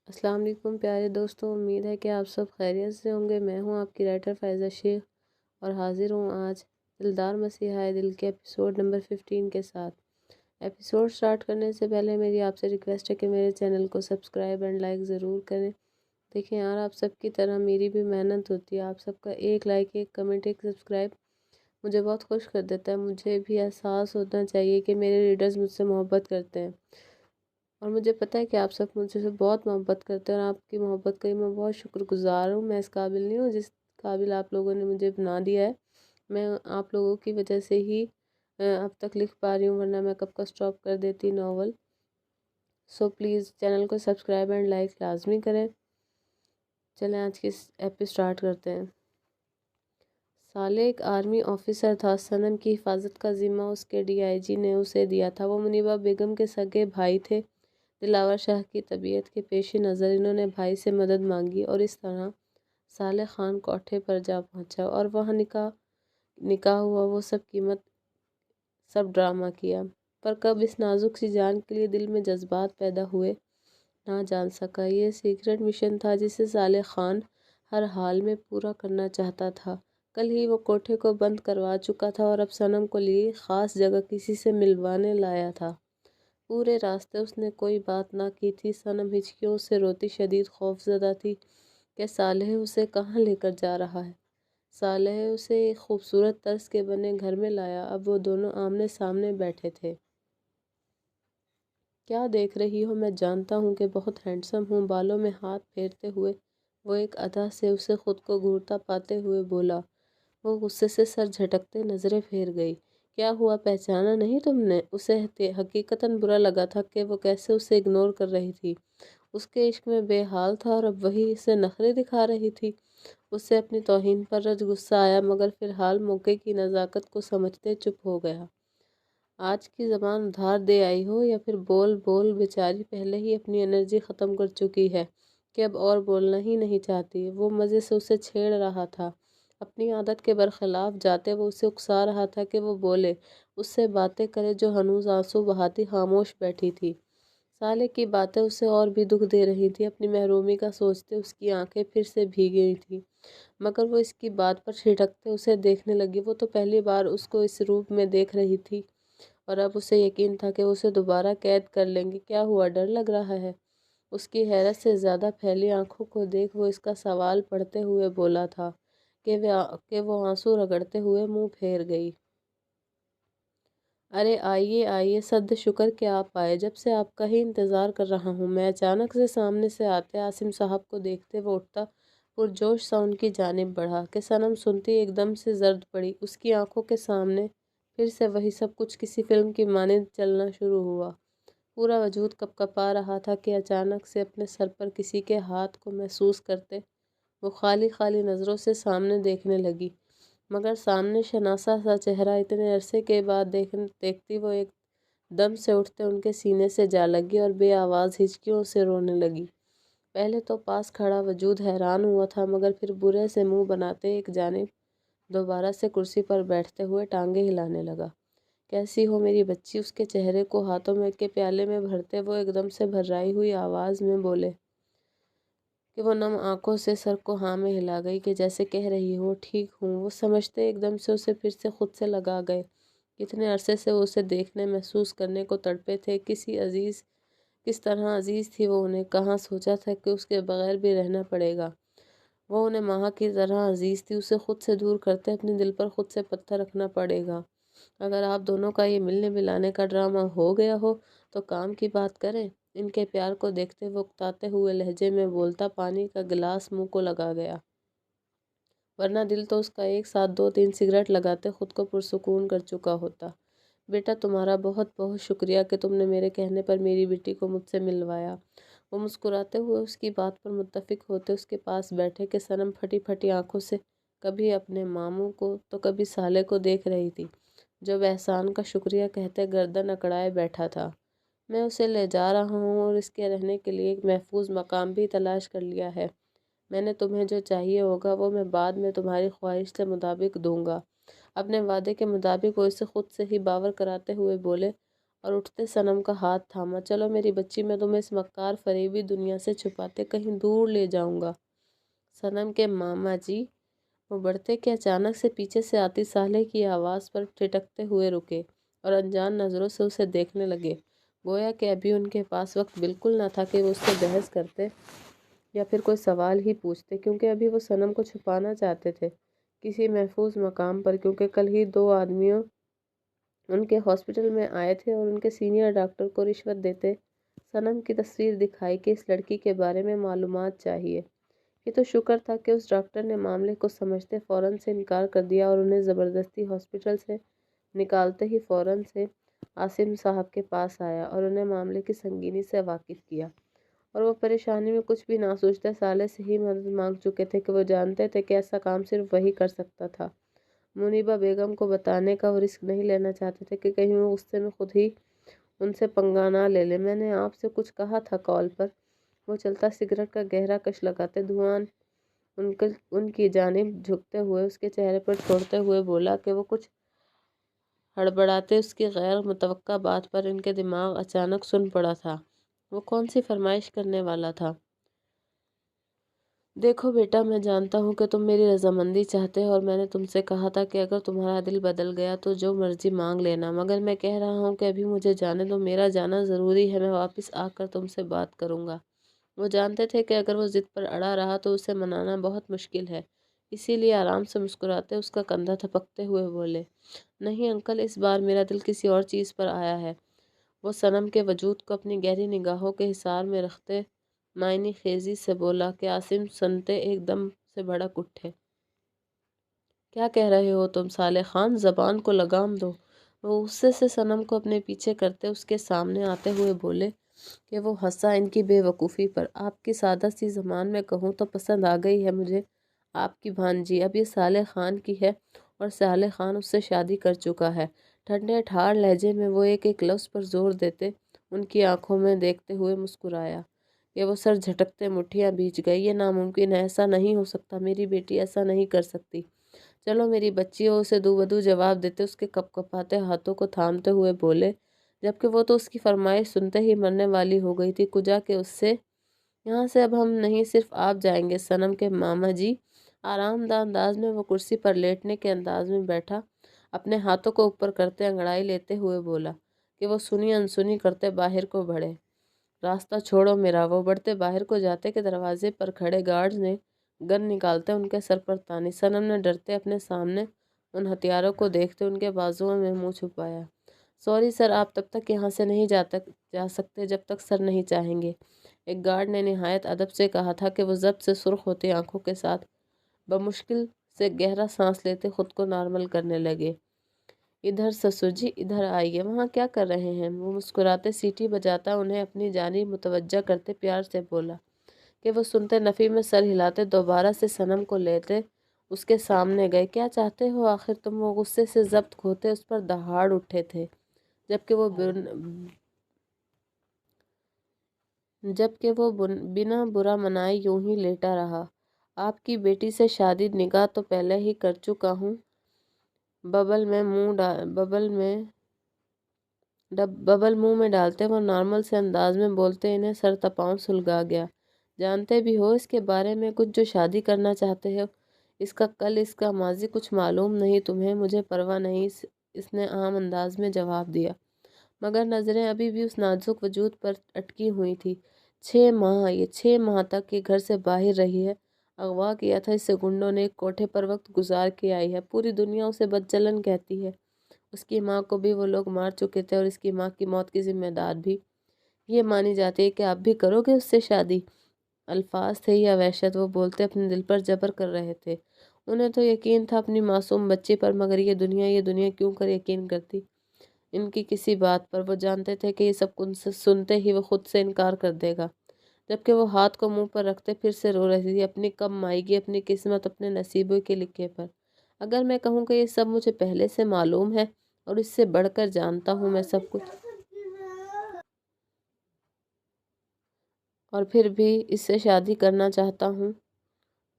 السلام علیکم پیارے دوستوں، امید ہے کہ آپ سب خیریت سے ہوں گے۔ میں ہوں آپ کی رائٹر فائزہ شیخ اور حاضر ہوں آج دلدار مسیحائے دل کے ایپیسوڈ نمبر 15 کے ساتھ۔ ایپیسوڈ سٹارٹ کرنے سے پہلے میری آپ سے ریکویسٹ ہے کہ میرے چینل کو سبسکرائب اینڈ لائک ضرور کریں۔ دیکھیں یار، آپ سب کی طرح میری بھی محنت ہوتی ہے۔ آپ سب کا ایک لائک، ایک کمنٹ، ایک سبسکرائب مجھے بہت خوش کر دیتا ہے۔ مجھے بھی احساس ہونا چاہیے کہ میرے ریڈرز مجھ سے محبت کرتے ہیں، اور مجھے پتہ ہے کہ آپ سب مجھ سے بہت محبت کرتے ہیں، اور آپ کی محبت کا میں بہت شکر گزار ہوں۔ میں اس قابل نہیں ہوں جس قابل آپ لوگوں نے مجھے بنا دیا ہے۔ میں آپ لوگوں کی وجہ سے ہی اب تک لکھ پا رہی ہوں، ورنہ میں کب کا سٹاپ کر دیتی ناول۔ سو پلیز چینل کو سبسکرائب اینڈ لائک لازمی کریں۔ چلیں آج کی ایپی سٹارٹ کرتے ہیں۔ صالح ایک آرمی آفیسر تھا۔ صنم کی حفاظت کا ذمہ اس کے DIG نے اسے دیا تھا۔ وہ منیبہ بیگم کے سگے بھائی تھے۔ دلاور شاہ کی طبیعت کے پیش نظر انہوں نے بھائی سے مدد مانگی، اور اس طرح صالح خان کوٹھے پر جا پہنچا، اور وہاں نکاح ہوا۔ وہ سب ڈرامہ کیا، پر کب اس نازک سی جان کے لیے دل میں جذبات پیدا ہوئے نہ جان سکا۔ یہ سیکرٹ مشن تھا جسے صالح خان ہر حال میں پورا کرنا چاہتا تھا۔ کل ہی وہ کوٹھے کو بند کروا چکا تھا، اور اب صنم کو لیے خاص جگہ کسی سے ملوانے لایا تھا۔ پورے راستے اس نے کوئی بات نہ کی تھی۔ صنم ہچکیوں سے روتی شدید خوف زدہ تھی کہ صالح اسے کہاں لے کر جا رہا ہے۔ صالح اسے ایک خوبصورت طرز کے بنے گھر میں لایا۔ اب وہ دونوں آمنے سامنے بیٹھے تھے۔ کیا دیکھ رہی ہو؟ میں جانتا ہوں کہ بہت ہینڈسم ہوں، بالوں میں ہاتھ پھیرتے ہوئے وہ ایک ادا سے اسے خود کو گھورتا پاتے ہوئے بولا۔ وہ غصے سے سر جھٹکتے نظریں پھیر گئی۔ کیا ہوا، پہچانا نہیں تم نے؟ اسے حقیقتاً برا لگا تھا کہ وہ کیسے اسے اگنور کر رہی تھی۔ اس کے عشق میں بے حال تھا، اور اب وہی اسے نخرے دکھا رہی تھی۔ اسے اپنی توہین پر رج غصہ آیا، مگر فی الحال موقع کی نزاکت کو سمجھتے چپ ہو گیا۔ آج کی زبان ادھار دے آئی ہو، یا پھر بول بول بیچاری پہلے ہی اپنی انرجی ختم کر چکی ہے کہ اب اور بولنا ہی نہیں چاہتی۔ وہ مزے سے اسے چھیڑ رہا تھا، اپنی عادت کے برخلاف جاتے وہ اسے اکسا رہا تھا کہ وہ بولے، اس سے باتیں کرے جو ہنوز آنسو بہاتی خاموش بیٹھی تھی۔ صالح کی باتیں اسے اور بھی دکھ دے رہی تھی۔ اپنی محرومی کا سوچتے اس کی آنکھیں پھر سے بھیگ گئی تھیں، مگر وہ اس کی بات پر چھٹکتے اسے دیکھنے لگی۔ وہ تو پہلی بار اس کو اس روپ میں دیکھ رہی تھی، اور اب اسے یقین تھا کہ اسے دوبارہ قید کر لیں گے۔ کیا ہوا، ڈر لگ رہا ہے؟ اس کی حیرت سے زیادہ پھیلی آنکھوں کو دیکھ وہ اس کا سوال پڑھتے ہوئے بولا تھا کہ وہ آنسو رگڑتے ہوئے منہ پھیر گئی۔ ارے آئیے آئیے، صد شکر کہ آپ آئے، جب سے آپ کا ہی انتظار کر رہا ہوں میں۔ اچانک سے سامنے سے آتے عاصم صاحب کو دیکھتے وہ اٹھتا پرجوش سا ان کی جانب بڑھا کہ صنم سنتی ایک دم سے زرد پڑی۔ اس کی آنکھوں کے سامنے پھر سے وہی سب کچھ کسی فلم کی مانند چلنا شروع ہوا۔ پورا وجود کپکپا رہا تھا کہ اچانک سے اپنے سر پر کسی کے ہاتھ کو محسوس کرتے وہ خالی خالی نظروں سے سامنے دیکھنے لگی، مگر سامنے شناسا سا چہرہ اتنے عرصے کے بعد دیکھتی وہ ایک دم سے اٹھتے ان کے سینے سے جا لگی، اور بے آواز ہچکیوں سے رونے لگی۔ پہلے تو پاس کھڑا وجود حیران ہوا تھا، مگر پھر برے سے منہ بناتے ایک جانب دوبارہ سے کرسی پر بیٹھتے ہوئے ٹانگیں ہلانے لگا۔ کیسی ہو میری بچی؟ اس کے چہرے کو ہاتھوں میں کے پیالے میں بھرتے وہ ایک دم سے بھررائی ہوئی آواز میں بولے کہ وہ نم آنکھوں سے سر کو ہاں میں ہلا گئی کہ جیسے کہہ رہی ہو ٹھیک ہوں۔ وہ سمجھتے ایک دم سے اسے پھر سے خود سے لگا گئے۔ کتنے عرصے سے وہ اسے دیکھنے محسوس کرنے کو تڑپے تھے۔ کس طرح عزیز تھی وہ انہیں، کہاں سوچا تھا کہ اس کے بغیر بھی رہنا پڑے گا۔ وہ انہیں ماں کی طرح عزیز تھی۔ اسے خود سے دور کرتے اپنے دل پر خود سے پتھر رکھنا پڑے گا۔ اگر آپ دونوں کا یہ ملنے ملانے کا ڈرامہ ہو گیا ہو تو کام کی بات کریں۔ ان کے پیار کو دیکھتے وہ اکتاتے ہوئے لہجے میں بولتا پانی کا گلاس منہ کو لگا گیا، ورنہ دل تو اس کا ایک ساتھ 2-3 سگریٹ لگاتے خود کو پرسکون کر چکا ہوتا۔ بیٹا تمہارا بہت بہت شکریہ کہ تم نے میرے کہنے پر میری بیٹی کو مجھ سے ملوایا۔ وہ مسکراتے ہوئے اس کی بات پر متفق ہوتے اس کے پاس بیٹھے کہ صنم پھٹی پھٹی آنکھوں سے کبھی اپنے ماموں کو تو کبھی صالح کو دیکھ رہی تھی، جو احسان کا شکریہ کہتے گردن اکڑائے بیٹھا تھا۔ میں اسے لے جا رہا ہوں، اور اس کے رہنے کے لیے ایک محفوظ مقام بھی تلاش کر لیا ہے۔ میں نے تمہیں جو چاہیے ہوگا وہ میں بعد میں تمہاری خواہش کے مطابق دوں گا۔ اپنے وعدے کے مطابق وہ اسے خود سے ہی باور کراتے ہوئے بولے، اور اٹھتے صنم کا ہاتھ تھاما۔ چلو میری بچی، میں تمہیں اس مکار فریبی دنیا سے چھپاتے کہیں دور لے جاؤں گا۔ صنم کے ماما جی، وہ بڑھتے کہ اچانک سے پیچھے سے آتی صالح کی آواز پر ٹھٹکتے ہوئے رکے اور انجان نظروں سے اسے دیکھنے لگے، گویا کہ ابھی ان کے پاس وقت بالکل نہ تھا کہ وہ اس سے بحث کرتے یا پھر کوئی سوال ہی پوچھتے، کیونکہ ابھی وہ صنم کو چھپانا چاہتے تھے کسی محفوظ مقام پر، کیونکہ کل ہی 2 آدمیوں ان کے ہاسپٹل میں آئے تھے اور ان کے سینئر ڈاکٹر کو رشوت دیتے صنم کی تصویر دکھائی کہ اس لڑکی کے بارے میں معلومات چاہیے۔ یہ تو شکر تھا کہ اس ڈاکٹر نے معاملے کو سمجھتے فوراً سے انکار کر دیا اور انہیں زبردستی ہاسپٹل سے نکالتے ہی فوراً سے عاصم صاحب کے پاس آیا اور انہیں معاملے کی سنگینی سے واقف کیا، اور وہ پریشانی میں کچھ بھی نہ سوچتے صالح سے ہی مدد مانگ چکے تھے کہ وہ جانتے تھے کہ ایسا کام صرف وہی کر سکتا تھا۔ منیبہ بیگم کو بتانے کا وہ رسک نہیں لینا چاہتے تھے کہ کہیں وہ غصے میں خود ہی ان سے پنگا نہ لے لے۔ میں نے آپ سے کچھ کہا تھا کال پر، وہ چلتا سگریٹ کا گہرا کش لگاتے دھواں ان کی جانب جھکتے ہوئے اس کے چہرے پر چھوڑتے ہوئے بولا کہ وہ کچھ ہڑبڑاتے اس کی غیر متوقع بات پر ان کے دماغ اچانک سن پڑا تھا۔ وہ کون سی فرمائش کرنے والا تھا؟ دیکھو بیٹا، میں جانتا ہوں کہ تم میری رضامندی چاہتے ہو اور میں نے تم سے کہا تھا کہ اگر تمہارا دل بدل گیا تو جو مرضی مانگ لینا، مگر میں کہہ رہا ہوں کہ ابھی مجھے جانے دو، میرا جانا ضروری ہے، میں واپس آ کر تم سے بات کروں گا۔ وہ جانتے تھے کہ اگر وہ ضد پر اڑا رہا تو اسے منانا بہت مشکل ہے، اسی لیے آرام سے مسکراتے اس کا کندھا تھپکتے ہوئے بولے، نہیں انکل، اس بار میرا دل کسی اور چیز پر آیا ہے۔ وہ صنم کے وجود کو اپنی گہری نگاہوں کے حصار میں رکھتے معنی خیزی سے بولا کہ عاصم سنتے ایک دم سے بھڑک اٹھے۔ کیا کہہ رہے ہو تم صالح خان؟ زبان کو لگام دو۔ وہ غصے سے صنم کو اپنے پیچھے کرتے اس کے سامنے آتے ہوئے بولے کہ وہ ہنسا ان کی بے وقوفی پر۔ آپ کی سادہ سی زبان میں کہوں تو پسند آ گئی ہے مجھے آپ کی بھانجی، اب یہ صالح خان کی ہے اور صالح خان اس سے شادی کر چکا ہے۔ ٹھنڈے ٹھار لہجے میں وہ ایک ایک لفظ پر زور دیتے ان کی آنکھوں میں دیکھتے ہوئے مسکرایا کہ وہ سر جھٹکتے مٹھیاں بھیج گئی۔ یہ ناممکن ہے، ایسا نہیں ہو سکتا، میری بیٹی ایسا نہیں کر سکتی۔ چلو میری بچی ہو، اسے دو بدو جواب دیتے اس کے کپ کپاتے ہاتھوں کو تھامتے ہوئے بولے، جبکہ وہ تو اس کی فرمائش سنتے ہی مرنے والی ہو گئی تھی، کجا کہ اس سے یہاں سے اب ہم نہیں، صرف آپ جائیں گے۔ صنم کے ماما جی، آرام دہ انداز میں وہ کرسی پر لیٹنے کے انداز میں بیٹھا اپنے ہاتھوں کو اوپر کرتے انگڑائی لیتے ہوئے بولا کہ وہ سنی انسنی کرتے باہر کو بڑھے۔ راستہ چھوڑو میرا۔ وہ بڑھتے باہر کو جاتے کہ دروازے پر کھڑے گارڈز نے گن نکالتے ان کے سر پر تانی۔ صنم نے ڈرتے اپنے سامنے ان ہتھیاروں کو دیکھتے ان کے بازوؤں میں منہ چھپایا۔ سوری سر، آپ تب تک یہاں سے نہیں جا سکتے جب تک سر نہیں چاہیں گے، ایک گارڈ نے نہایت ادب سے کہا تھا کہ وہ ضبط سے سرخ ہوتی آنکھوں کے ساتھ بمشکل سے گہرا سانس لیتے خود کو نارمل کرنے لگے۔ ادھر سسر جی، ادھر آئیے، وہاں کیا کر رہے ہیں؟ وہ مسکراتے سیٹی بجاتا انہیں اپنی جانب متوجہ کرتے پیار سے بولا کہ وہ سنتے نفی میں سر ہلاتے دوبارہ سے صنم کو لیتے اس کے سامنے گئے۔ کیا چاہتے ہو آخر تم؟ وہ غصے سے ضبط کھوتے اس پر دہاڑ اٹھے تھے، جبکہ وہ بنا برا منائے یوں ہی لیٹا رہا۔ آپ کی بیٹی سے شادی نکاح تو پہلے ہی کر چکا ہوں۔ ببل منہ میں ڈالتے وہ نارمل سے انداز میں بولتے انہیں سر تپاؤں سلگا گیا۔ جانتے بھی ہو اس کے بارے میں کچھ جو شادی کرنا چاہتے ہو؟ اس کا کل، اس کا ماضی کچھ معلوم نہیں تمہیں؟ مجھے پرواہ نہیں، اس نے عام انداز میں جواب دیا، مگر نظریں ابھی بھی اس نازک وجود پر اٹکی ہوئی تھی۔ 6 ماہ، یہ 6 ماہ تک یہ گھر سے باہر رہی ہے، اغوا کیا تھا اسے گنڈوں نے، ایک کوٹھے پر وقت گزار کے آئی ہے، پوری دنیا اسے بدچلن کہتی ہے، اس کی ماں کو بھی وہ لوگ مار چکے تھے اور اس کی ماں کی موت کی ذمہ دار بھی یہ مانی جاتی ہے کہ آپ بھی کرو گے اس سے شادی؟ الفاظ تھے یا وحشت، وہ بولتے اپنے دل پر جبر کر رہے تھے۔ انہیں تو یقین تھا اپنی معصوم بچی پر، مگر یہ دنیا کیوں کر یقین کرتی ان کی کسی بات پر؟ وہ جانتے تھے کہ یہ سب سنتے ہی وہ خود سے انکار کر دے گا، جبکہ وہ ہاتھ کو منہ پر رکھتے پھر سے رو رہی تھی، اپنی کب مائیگی، اپنی قسمت، اپنے نصیبوں کے لکھے پر۔ اگر میں کہوں کہ یہ سب مجھے پہلے سے معلوم ہے اور اس سے بڑھ کر جانتا ہوں میں سب کچھ، اور پھر بھی اس سے شادی کرنا چاہتا ہوں،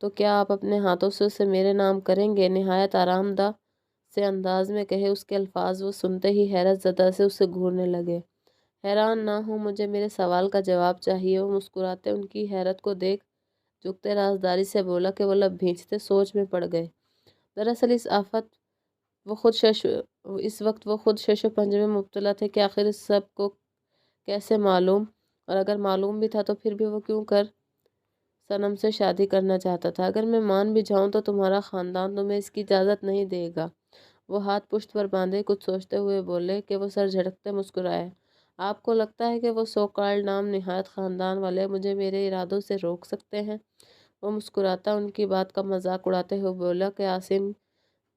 تو کیا آپ اپنے ہاتھوں سے اسے میرے نام کریں گے؟ نہایت آرام دہ سے انداز میں کہے، اس کے الفاظ وہ سنتے ہی حیرت زدہ سے اسے گھورنے لگے۔ حیران نہ ہو، مجھے میرے سوال کا جواب چاہیے۔ وہ مسکراتے ان کی حیرت کو دیکھ جھکتے رازداری سے بولا کہ وہ لب بھینچتے سوچ میں پڑ گئے۔ دراصل اس وقت وہ خود شش و پنج میں مبتلا تھے کہ آخر اس سب کو کیسے معلوم، اور اگر معلوم بھی تھا تو پھر بھی وہ کیوں کر صنم سے شادی کرنا چاہتا تھا۔ اگر میں مان بھی جاؤں تو تمہارا خاندان تمہیں اس کی اجازت نہیں دے گا۔ وہ ہاتھ پشت پر باندھے کچھ سوچتے ہوئے بولے کہ وہ سر جھٹکتے مسکرائے۔ آپ کو لگتا ہے کہ وہ سو کالڈ نام نہاد خاندان والے مجھے میرے ارادوں سے روک سکتے ہیں؟ وہ مسکراتا ان کی بات کا مذاق اڑاتے ہوئے بولا کہ عاصم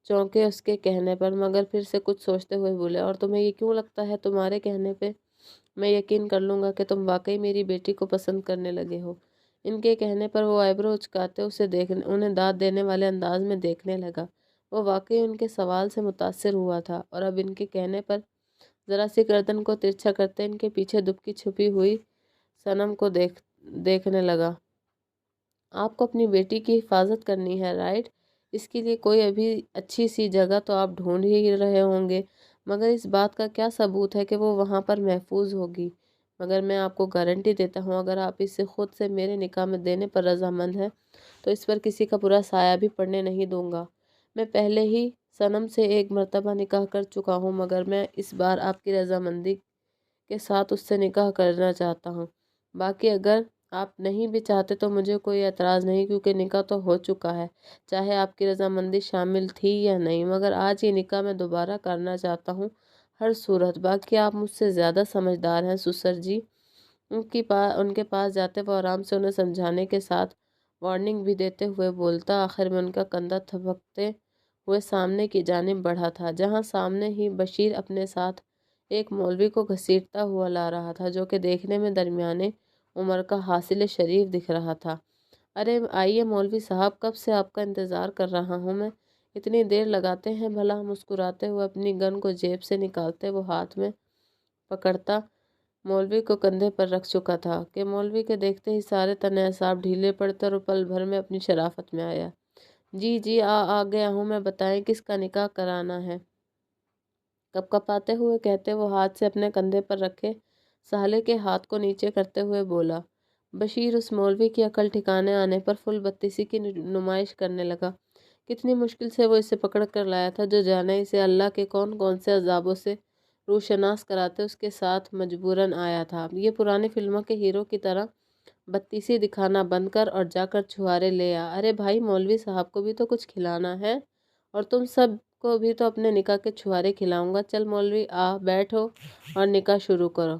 چونکے اس کے کہنے پر، مگر پھر سے کچھ سوچتے ہوئے بولے، اور تمہیں یہ کیوں لگتا ہے؟ تمہارے کہنے پہ میں یقین کر لوں گا کہ تم واقعی میری بیٹی کو پسند کرنے لگے ہو۔ ان کے کہنے پر وہ آئیبرو اچکاتے انہیں داد دینے والے انداز میں دیکھنے لگا۔ وہ واقعی ان کے سوال سے متاثر ہوا تھا، اور اب ان کے کہنے پر ذرا سی گردن کو ترچھا کرتے ان کے پیچھے دبکی چھپی ہوئی صنم کو دیکھنے لگا۔ آپ کو اپنی بیٹی کی حفاظت کرنی ہے، رائٹ؟ اس کے لیے کوئی ابھی اچھی سی جگہ تو آپ ڈھونڈ ہی رہے ہوں گے، مگر اس بات کا کیا ثبوت ہے کہ وہ وہاں پر محفوظ ہوگی؟ مگر میں آپ کو گارنٹی دیتا ہوں، اگر آپ اسے خود سے میرے نکاح میں دینے پر رضامند ہیں تو اس پر کسی کا برا سایہ بھی پڑنے نہیں دوں گا۔ میں پہلے ہی صنم سے 1 مرتبہ نکاح کر چکا ہوں، مگر میں اس بار آپ کی رضامندی کے ساتھ اس سے نکاح کرنا چاہتا ہوں۔ باقی اگر آپ نہیں بھی چاہتے تو مجھے کوئی اعتراض نہیں، کیونکہ نکاح تو ہو چکا ہے، چاہے آپ کی رضامندی شامل تھی یا نہیں، مگر آج یہ نکاح میں دوبارہ کرنا چاہتا ہوں ہر صورت۔ باقی آپ مجھ سے زیادہ سمجھدار ہیں سسر جی۔ ان کے پاس جاتے وہ آرام سے انہیں سمجھانے کے ساتھ وارننگ بھی دیتے ہوئے بولتا۔ آخر میں ان کا کندھا تھپکتے ہوئے سامنے کی جانب بڑھا تھا، جہاں سامنے ہی بشیر اپنے ساتھ ایک مولوی کو گھسیٹتا ہوا لا رہا تھا، جو کہ دیکھنے میں درمیانے عمر کا حاصل شریف دکھ رہا تھا۔ ارے آئیے مولوی صاحب، کب سے آپ کا انتظار کر رہا ہوں میں۔ اتنی دیر لگاتے ہیں بھلا؟ مسکراتے ہوئے اپنی گن کو جیب سے نکالتے وہ ہاتھ میں پکڑتا مولوی کو کندھے پر رکھ چکا تھا کہ مولوی کے دیکھتے ہی سارے تن اعصاب ڈھیلے پڑتے اور پل بھر میں اپنی شرافت میں آیا۔ جی جی آ گیا ہوں میں، بتائیں کس کا نکاح کرانا ہے؟ کپ کپاتے ہوئے کہتے وہ ہاتھ سے اپنے کندھے پر رکھے سالے کے ہاتھ کو نیچے کرتے ہوئے بولا۔ بشیر اس مولوی کی عقل ٹھکانے آنے پر فل بتیسی کی نمائش کرنے لگا۔ کتنی مشکل سے وہ اسے پکڑ کر لایا تھا، جو جانے اسے اللہ کے کون کون سے عذابوں سے روشناس کراتے اس کے ساتھ مجبوراً آیا تھا۔ یہ پرانی فلموں کے ہیرو کی طرح بتیسی دکھانا بند کر اور جا کر چھوارے لے آ۔ ارے بھائی، مولوی صاحب کو بھی تو کچھ کھلانا ہے، اور تم سب کو بھی تو اپنے نکاح کے چھوارے کھلاؤں گا۔ چل مولوی بیٹھو اور نکاح شروع کرو۔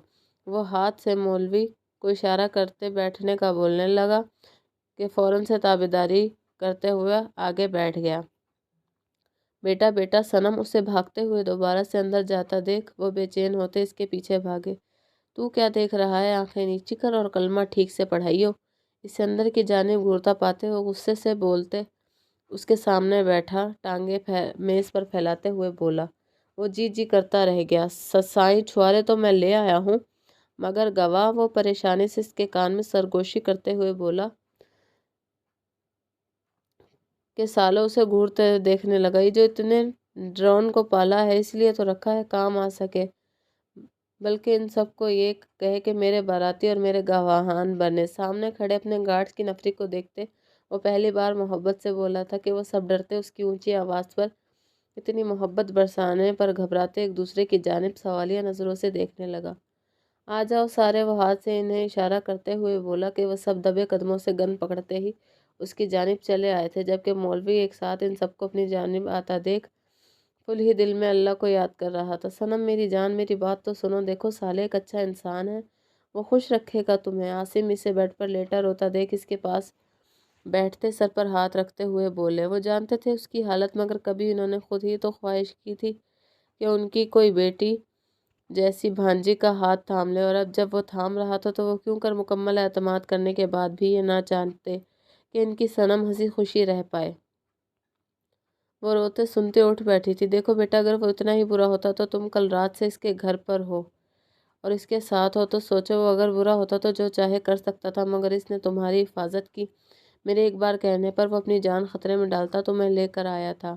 وہ ہاتھ سے مولوی کو اشارہ کرتے بیٹھنے کا بولنے لگا کہ فوراً سے تابعداری کرتے ہوئے آگے بیٹھ گیا۔ بیٹا بیٹا، صنم اسے بھاگتے ہوئے دوبارہ سے اندر جاتا دیکھ وہ بے چین ہوتے اس کے پیچھے بھاگے۔ تو کیا دیکھ رہا ہے؟ آنکھیں نیچی کر اور کلمہ ٹھیک سے پڑھائیو۔ اسے اندر کی جانب گھورتا پاتے وہ غصے سے بولتے اس کے سامنے بیٹھا ٹانگیں میز پر پھیلاتے ہوئے بولا۔ وہ جی جی کرتا رہ گیا۔ سائیں چھوارے تو میں لے آیا ہوں، مگر گواہ؟ وہ پریشانی سے اس کے کان میں سرگوشی کرتے ہوئے بولا کہ سالوں اسے گھورتے دیکھنے لگا۔ یہ جو اتنے ڈرون کو پالا ہے اس لیے تو رکھا ہے، کام آ سکے، بلکہ ان سب کو یہ کہے کہ میرے باراتی اور میرے گواہان بنے۔ سامنے کھڑے اپنے گارڈز کی نفری کو دیکھتے وہ پہلی بار محبت سے بولا تھا کہ وہ سب ڈرتے اس کی اونچی آواز پر، اتنی محبت برسانے پر گھبراتے ایک دوسرے کی جانب سوالیہ نظروں سے دیکھنے لگا۔ آ جاؤ سارے، وہ ہاتھ سے انہیں اشارہ کرتے ہوئے بولا کہ وہ سب دبے قدموں سے گن پکڑتے ہی اس کی جانب چلے آئے تھے، جبکہ مولوی ایک ساتھ ان سب کو اپنی جانب آتا دیکھ فل ہی دل میں اللہ کو یاد کر رہا تھا۔ صنم میری جان، میری بات تو سنو، دیکھو سالے ایک اچھا انسان ہے، وہ خوش رکھے گا تمہیں۔ عاصم اسے بیڈ پر لیٹا روتا دیکھ اس کے پاس بیٹھتے سر پر ہاتھ رکھتے ہوئے بولے۔ وہ جانتے تھے اس کی حالت، مگر کبھی انہوں نے خود ہی تو خواہش کی تھی کہ ان کی کوئی بیٹی جیسی بھانجی کا ہاتھ تھام لے، اور اب جب وہ تھام رہا تھا تو وہ کیوں کر مکمل اعتماد کرنے کے بعد بھی یہ نہ چاہتے کہ ان کی صنم ہنسی خوشی رہ پائے۔ وہ روتے سنتے اٹھ بیٹھی تھی۔ دیکھو بیٹا، اگر وہ اتنا ہی برا ہوتا تو تم کل رات سے اس کے گھر پر ہو اور اس کے ساتھ ہو، تو سوچو وہ اگر برا ہوتا تو جو چاہے کر سکتا تھا، مگر اس نے تمہاری حفاظت کی۔ میرے ایک بار کہنے پر وہ اپنی جان خطرے میں ڈالتا تو میں لے کر آیا تھا۔